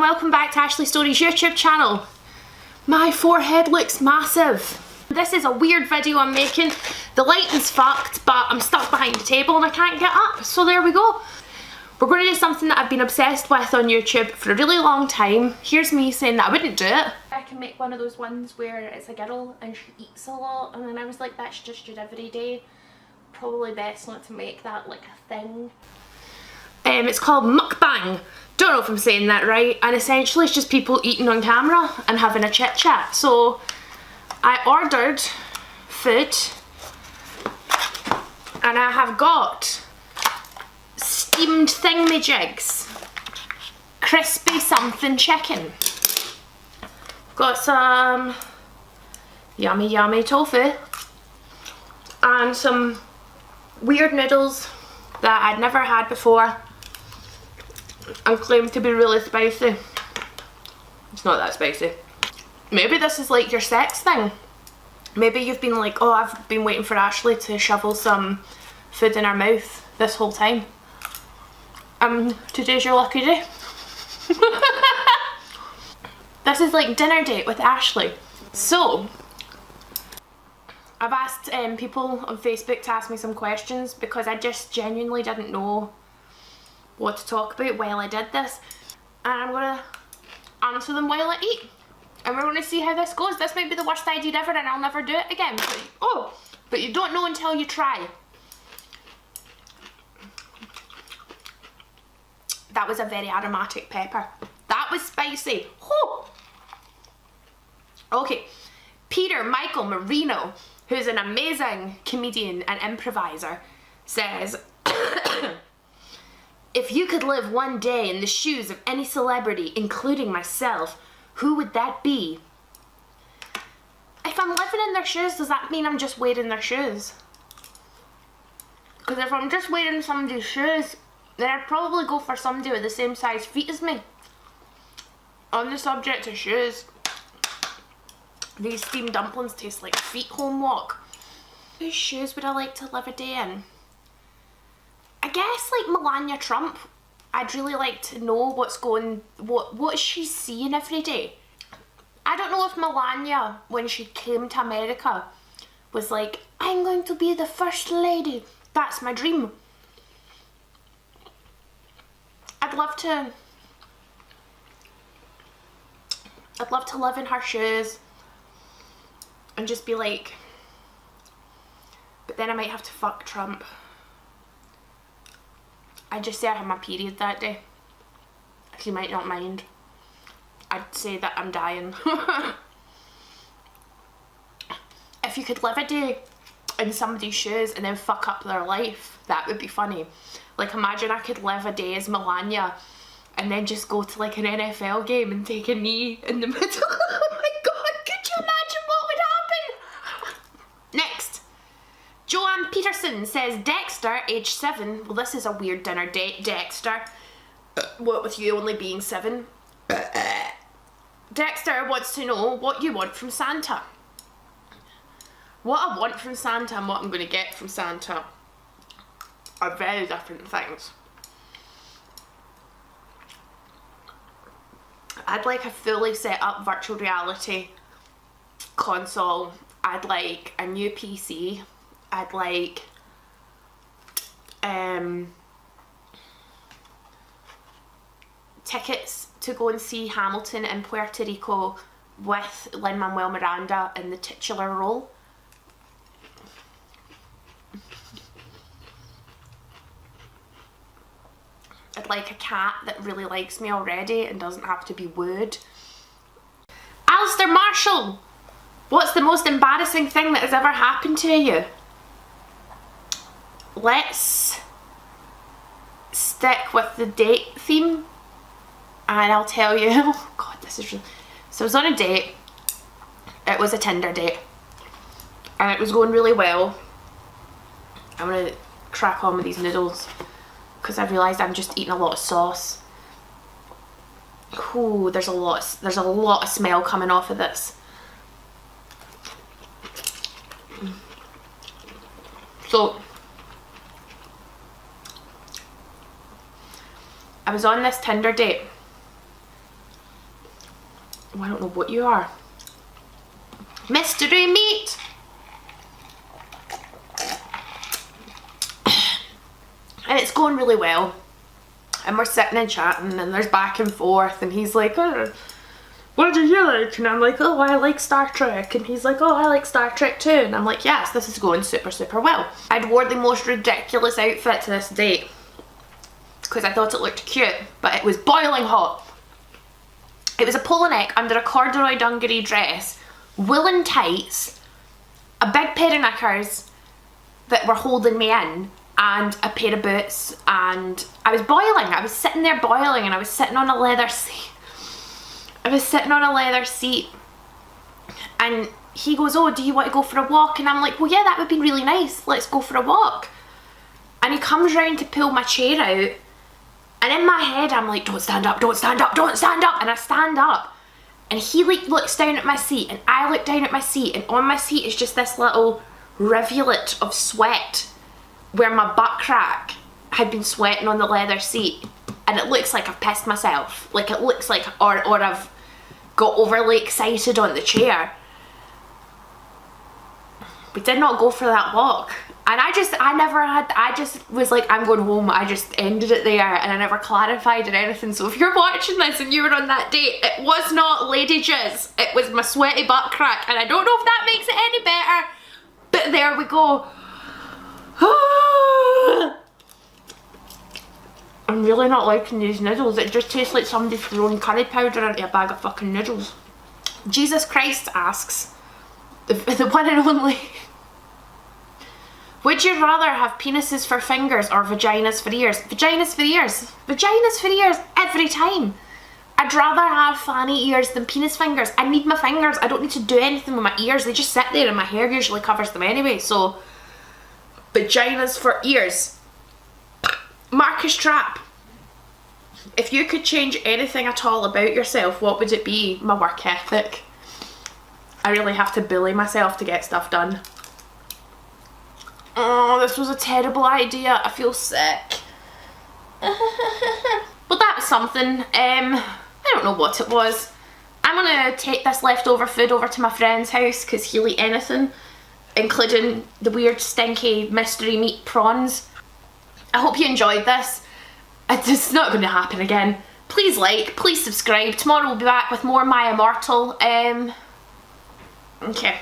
welcome back to Ashley Stories YouTube channel. My forehead looks massive. This is a weird video I'm making. The lighting's fucked, but I'm stuck behind the table and I can't get up, so there we go. We're going to do something that I've been obsessed with on YouTube for a really long time. Here's me saying that I wouldn't do it. I can make one of those ones where it's a girl and she eats a lot, and then I was like, that's just your everyday. Probably best not to make that like a thing. It's called Mukbang. Don't know if I'm saying that right, and essentially it's just people eating on camera and having a chit chat. So I ordered food and I have got steamed thingamajigs, crispy something chicken, got some yummy tofu and some weird noodles that I'd never had before and claim to be really spicy. It's not that spicy. Maybe this is like your sex thing. Maybe you've been like, oh, I've been waiting for Ashley to shovel some food in her mouth this whole time. Today's your lucky day. This is like dinner date with Ashley. So I've asked people on Facebook to ask me some questions because I just genuinely didn't know what to talk about while I did this, and I'm gonna answer them while I eat, and we're gonna see how this goes. This might be the worst idea ever and I'll never do it again, but you don't know until you try. That was a very aromatic pepper. That was spicy. Oh. Okay, Peter Michael Marino, who's an amazing comedian and improviser, says, if you could live one day in the shoes of any celebrity, including myself, who would that be? If I'm living in their shoes, does that mean I'm just wearing their shoes? Because if I'm just wearing somebody's shoes, then I'd probably go for somebody with the same size feet as me. On the subject of shoes, these steamed dumplings taste like feet home walk. Whose shoes would I like to live a day in? I guess like Melania Trump. I'd really like to know what is she seeing every day. I don't know if Melania, when she came to America, was like, I'm going to be the first lady. That's my dream. I'd love to live in her shoes and just be like, but then I might have to fuck Trump. I'd just say I had my period that day. He might not mind. I'd say that I'm dying. If you could live a day in somebody's shoes and then fuck up their life, that would be funny. Like, imagine I could live a day as Melania and then just go to like an NFL game and take a knee in the middle. Oh my god, could you imagine what would happen? Next. Joanne Peterson says, Dexter, age 7. Well, this is a weird dinner date, Dexter. What with you only being 7? Dexter wants to know what you want from Santa. What I want from Santa and what I'm going to get from Santa are very different things. I'd like a fully set up virtual reality console. I'd like a new PC. I'd like tickets to go and see Hamilton in Puerto Rico with Lin-Manuel Miranda in the titular role. I'd like a cat that really likes me already and doesn't have to be wooed. Alistair Marshall! What's the most embarrassing thing that has ever happened to you? Let's stick with the date theme and I'll tell you. Oh god, this is really... So I was on a date. It was a Tinder date and it was going really well. I'm gonna crack on with these noodles because I've realised I'm just eating a lot of sauce. Ooh, there's a lot of smell coming off of this. So I was on this Tinder date Oh, I don't know what you are. Mystery meat! And it's going really well. And we're sitting and chatting and there's back and forth and he's like, oh, what do you like? And I'm like, oh, I like Star Trek. And he's like, oh, I like Star Trek too. And I'm like, yes, this is going super, super well. I'd wore the most ridiculous outfit to this date because I thought it looked cute, but it was boiling hot. It was a polo neck under a corduroy dungaree dress, woolen tights, a big pair of knickers that were holding me in, and a pair of boots, and I was boiling. I was sitting there boiling and I was sitting on a leather seat. And he goes, oh, do you want to go for a walk? And I'm like, well, yeah, that would be really nice. Let's go for a walk. And he comes round to pull my chair out. And in my head, I'm like, don't stand up, don't stand up, don't stand up. And I stand up. And he like looks down at my seat and I look down at my seat. And on my seat is just this little rivulet of sweat where my butt crack had been sweating on the leather seat. And it looks like I've pissed myself. Like it looks like, or I've got overly excited on the chair. We did not go for that walk. And I just was like, I'm going home. I just ended it there and I never clarified or anything. So if you're watching this and you were on that date, it was not lady jizz. It was my sweaty butt crack. And I don't know if that makes it any better, but there we go. I'm really not liking these noodles. It just tastes like somebody throwing curry powder into a bag of fucking noodles. Jesus Christ asks, the one and only, would you rather have penises for fingers or vaginas for ears? Vaginas for ears. Vaginas for ears every time. I'd rather have fanny ears than penis fingers. I need my fingers. I don't need to do anything with my ears. They just sit there and my hair usually covers them anyway. So, vaginas for ears. Marcus Trap. If you could change anything at all about yourself, what would it be? My work ethic. I really have to bully myself to get stuff done. Oh, this was a terrible idea. I feel sick. But that was something. I don't know what it was. I'm gonna take this leftover food over to my friend's house because he'll eat anything, including the weird stinky mystery meat prawns. I hope you enjoyed this. It's not going to happen again. Please like, please subscribe. Tomorrow we'll be back with more My Immortal. Okay.